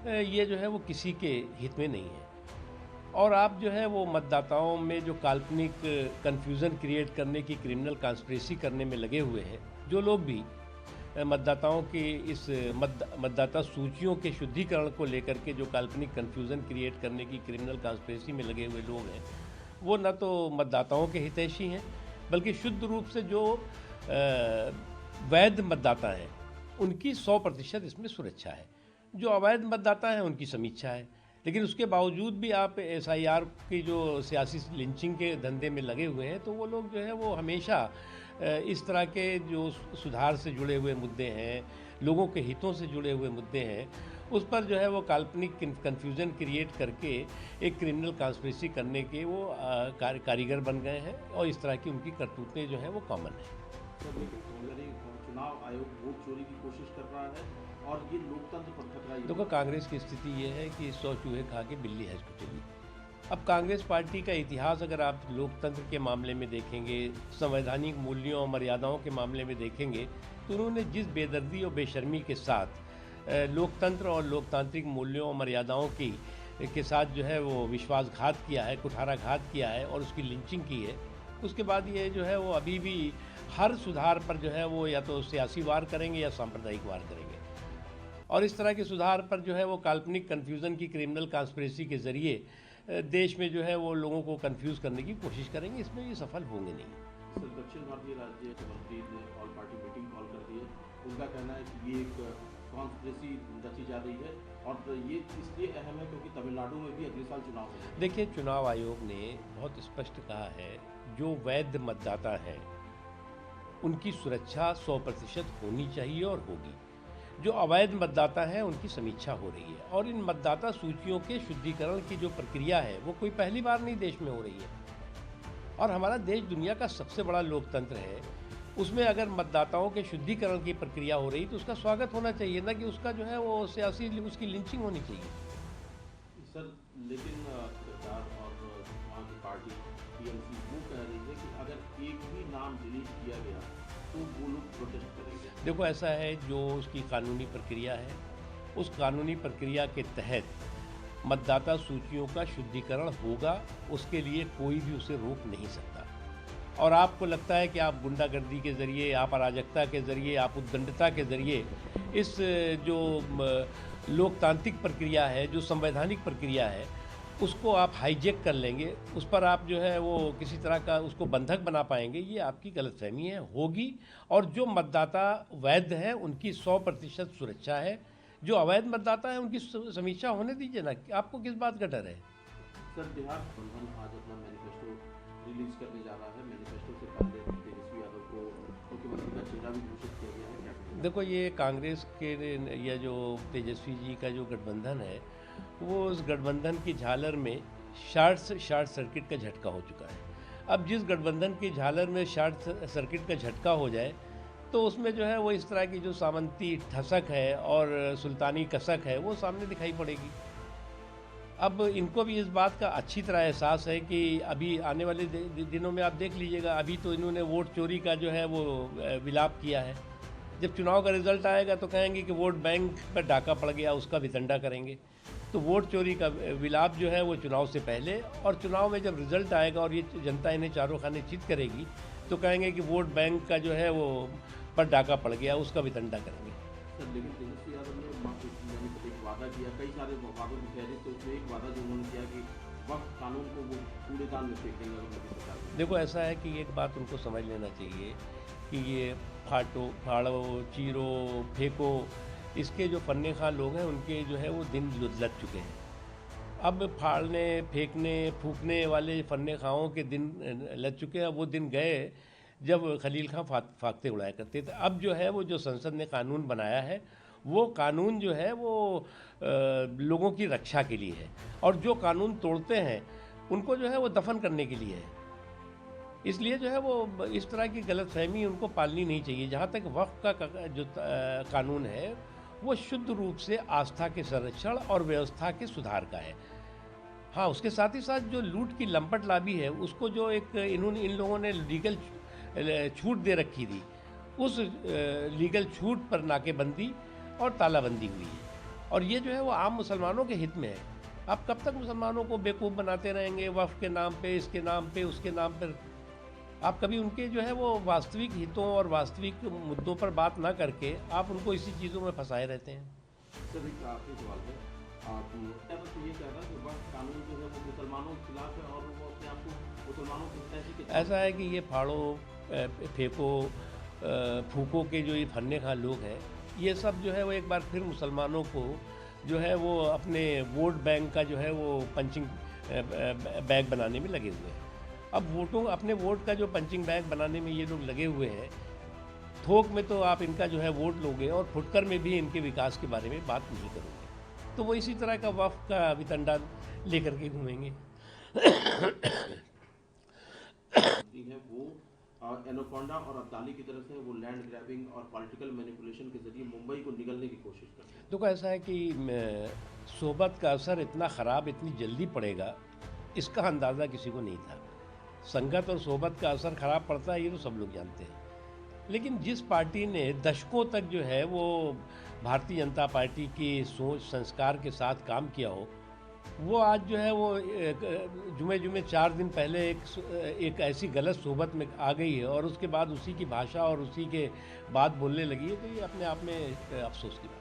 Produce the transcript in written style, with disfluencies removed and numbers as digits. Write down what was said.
ये जो है वो किसी के हित में नहीं है। और आप जो है वो मतदाताओं में जो काल्पनिक कन्फ्यूज़न क्रिएट करने की क्रिमिनल कॉन्स्पिरेसी करने में लगे हुए हैं, जो लोग भी मतदाताओं की इस मतदाता सूचियों के शुद्धिकरण को लेकर के जो काल्पनिक कन्फ्यूज़न क्रिएट करने की क्रिमिनल कॉन्स्पिरेसी में लगे हुए लोग हैं, वो न तो मतदाताओं के हितैषी हैं, बल्कि शुद्ध रूप से जो वैध मतदाता हैं, उनकी 100% इसमें सुरक्षा है। जो अवैध मतदाता हैं, उनकी समीक्षा है। लेकिन उसके बावजूद भी आप एसआईआर की जो सियासी लिंचिंग के धंधे में लगे हुए हैं, तो वो लोग जो है वो हमेशा इस तरह के जो सुधार से जुड़े हुए मुद्दे हैं, लोगों के हितों से जुड़े हुए मुद्दे हैं, उस पर जो है वो काल्पनिक कन्फ्यूज़न क्रिएट करके एक क्रिमिनल कॉन्स्पिरेसी करने के वो कारीगर बन गए हैं, और इस तरह की उनकी करतूतें जो हैं वो कॉमन हैं। सर, लेकिन चुनाव आयोग वोट चोरी की कोशिश कर रहा है और ये लोकतंत्र पर खतरा है। देखो, कांग्रेस की स्थिति ये है कि 100 चूहे खा के बिल्ली हैज कुचली। अब कांग्रेस पार्टी का इतिहास अगर आप लोकतंत्र के मामले में देखेंगे, संवैधानिक मूल्यों और मर्यादाओं के मामले में देखेंगे, तो उन्होंने जिस बेदर्दी और बेशर्मी के साथ लोकतंत्र और लोकतांत्रिक मूल्यों और मर्यादाओं की के साथ जो है वो विश्वासघात किया है, कुठाराघात किया है और उसकी लिंचिंग की है, उसके बाद ये जो है वो अभी भी हर सुधार पर जो है वो या तो सियासी वार करेंगे या सांप्रदायिक वार करेंगे। और इस तरह के सुधार पर जो है वो काल्पनिक कन्फ्यूज़न की क्रिमिनल कॉन्स्पिरेसी के ज़रिए देश में जो है वो लोगों को कंफ्यूज करने की कोशिश करेंगे, इसमें ये सफल होंगे नहीं। सर, दक्षिण भारतीय राज्य कमलप्रीत ने ऑल पार्टी मीटिंग कॉल कर दी है। उनका कहना है कि ये एक कॉन्स्पिरेसी रची जा रही है और ये इसलिए अहम है क्योंकि तमिलनाडु में भी अगले साल चुनाव होगा। देखिए, चुनाव आयोग ने बहुत स्पष्ट कहा है, जो वैध मतदाता हैं उनकी सुरक्षा 100% होनी चाहिए और होगी। जो अवैध मतदाता हैं उनकी समीक्षा हो रही है, और इन मतदाता सूचियों के शुद्धिकरण की जो प्रक्रिया है वो कोई पहली बार नहीं देश में हो रही है। और हमारा देश दुनिया का सबसे बड़ा लोकतंत्र है, उसमें अगर मतदाताओं के शुद्धिकरण की प्रक्रिया हो रही तो उसका स्वागत होना चाहिए, ना कि उसका जो है वो सियासी उसकी लिंचिंग होनी चाहिए। सर, लेकिन सरकार और वहाँ की पार्टी टीएमसी वो कह रही है कि अगर एक भी नाम डिलीट किया गया तो वो लोग प्रोटेस्ट करेंगे। देखो, ऐसा है, जो उसकी कानूनी प्रक्रिया है, उस कानूनी प्रक्रिया के तहत मतदाता सूचियों का शुद्धिकरण होगा, उसके लिए कोई भी उसे रोक नहीं सकता। और आपको लगता है कि आप गुंडागर्दी के ज़रिए, आप अराजकता के ज़रिए, आप उद्दंडता के ज़रिए इस जो लोकतांत्रिक प्रक्रिया है, जो संवैधानिक प्रक्रिया है, उसको आप हाईजैक कर लेंगे, उस पर आप जो है वो किसी तरह का उसको बंधक बना पाएंगे, ये आपकी गलतफहमी है, होगी। और जो मतदाता वैध हैं उनकी 100% सुरक्षा है, जो अवैध मतदाता हैं उनकी समीक्षा होने दीजिए ना, आपको किस बात का डर है। सर, बिहार गठबंधन आज अपना मैनिफेस्टो रिलीज करने जा रहा है। मैनिफेस्टो से पहले तेजस्वी यादव को मुख्यमंत्री का चेहरा भी घोषित किया गया है। क्या देखो, ये कांग्रेस के या जो तेजस्वी जी का जो गठबंधन है, वो उस गठबंधन की झालर में शॉर्ट सर्किट का झटका हो चुका है। अब जिस गठबंधन की झालर में शॉर्ट सर्किट का झटका हो जाए, तो उसमें जो है वो इस तरह की जो सामंती ठसक है और सुल्तानी कसक है वो सामने दिखाई पड़ेगी। अब इनको भी इस बात का अच्छी तरह एहसास है कि अभी आने वाले दिनों में आप देख लीजिएगा, अभी तो इन्होंने वोट चोरी का जो है वो विलाप किया है। जब चुनाव का रिजल्ट आएगा तो कहेंगे कि वोट बैंक पर डाका पड़ गया, उसका वितंडा करेंगे। तो वोट चोरी का विलाप जो है वो चुनाव से पहले, और चुनाव में जब रिजल्ट आएगा और ये जनता इन्हें चारों खाने चित करेगी, तो कहेंगे कि वोट बैंक का जो है वो पर डाका पड़ गया, उसका वितंडा करेंगे। सर, लेकिन तेजस्वी यादव ने एक वादा किया, कई सारे वादों की फहरिस्त, तो उसमें एक वादा जो उन्होंने किया कि वक्त कानून को वो कूड़ेदान में फेंक देंगे अगर मोदी सरकार। देखो, ऐसा है कि एक बात उनको समझ लेना चाहिए कि ये फाड़ो, चीरो, फेंको, इसके जो फन्ने खां लोग हैं उनके जो है वो दिन लग चुके हैं। अब फाड़ने, फेंकने, फूकने वाले फन्ने खाओं के दिन लग चुके हैं। वो दिन गए जब खलील खां फाकते उड़ाया करते थे। अब जो है वो जो संसद ने कानून बनाया है, वो कानून जो है वो लोगों की रक्षा के लिए है, और जो कानून तोड़ते हैं उनको जो है वो दफन करने के लिए है। इसलिए जो है वो इस तरह की गलतफहमी उनको पालनी नहीं चाहिए। जहाँ तक वक्फ का जो कानून है, वो शुद्ध रूप से आस्था के संरक्षण और व्यवस्था के सुधार का है। हाँ, उसके साथ ही साथ जो लूट की लंपट लाबी है, उसको जो एक इन लोगों ने लीगल छूट दे रखी थी, उस लीगल छूट पर नाकेबंदी और तालाबंदी हुई है। और ये जो है वो आम मुसलमानों के हित में है। आप कब तक मुसलमानों को बेवकूफ़ बनाते रहेंगे वफ़ के नाम पे, इसके नाम पे, उसके नाम पर? आप कभी उनके जो है वो वास्तविक हितों और वास्तविक मुद्दों पर बात ना करके आप उनको इसी चीज़ों में फंसाए रहते हैं। सर एक आखिरी सवाल है, आप क्या बस ये कह रहा है कि वक्फ कानून जो है वो मुसलमानों के खिलाफ है और वो अपने आप को मुसलमानों के ऐसे के ऐसा है कि ये फाड़ो, फेंको, फूको के जो ये फन्ने खा लोग हैं, ये सब जो है वो एक बार फिर मुसलमानों को जो है वो अपने वोट बैंक का जो है वो पंचिंग बैग बनाने में लगे हुए हैं। अब वोटों अपने वोट का जो पंचिंग बैग बनाने में ये लोग लगे हुए हैं, थोक में तो आप इनका जो है वोट लोगे और फुटकर में भी इनके विकास के बारे में बात नहीं करोगे। तो वो इसी तरह का वफ़ का वितंडा लेकर के घूमेंगे। है वो एनाकोंडा और अब्दाली की तरफ से वो लैंड ग्रैबिंग और पॉलिटिकल मैनिपुलेशन के जरिए मुंबई को निगलने की कोशिश करते हैं। देखो ऐसा है कि सोबत का असर इतना ख़राब इतनी जल्दी पड़ेगा, इसका अंदाज़ा किसी को नहीं था। संगत और सोबत का असर ख़राब पड़ता है ये तो सब लोग जानते हैं। लेकिन जिस पार्टी ने दशकों तक जो है वो भारतीय जनता पार्टी की सोच संस्कार के साथ काम किया हो, वो आज जो है वो जुमे 4 दिन पहले एक ऐसी गलत सोबत में आ गई है और उसके बाद उसी की भाषा और उसी के बात बोलने लगी है, तो ये अपने आप में एक अफसोस की बात है।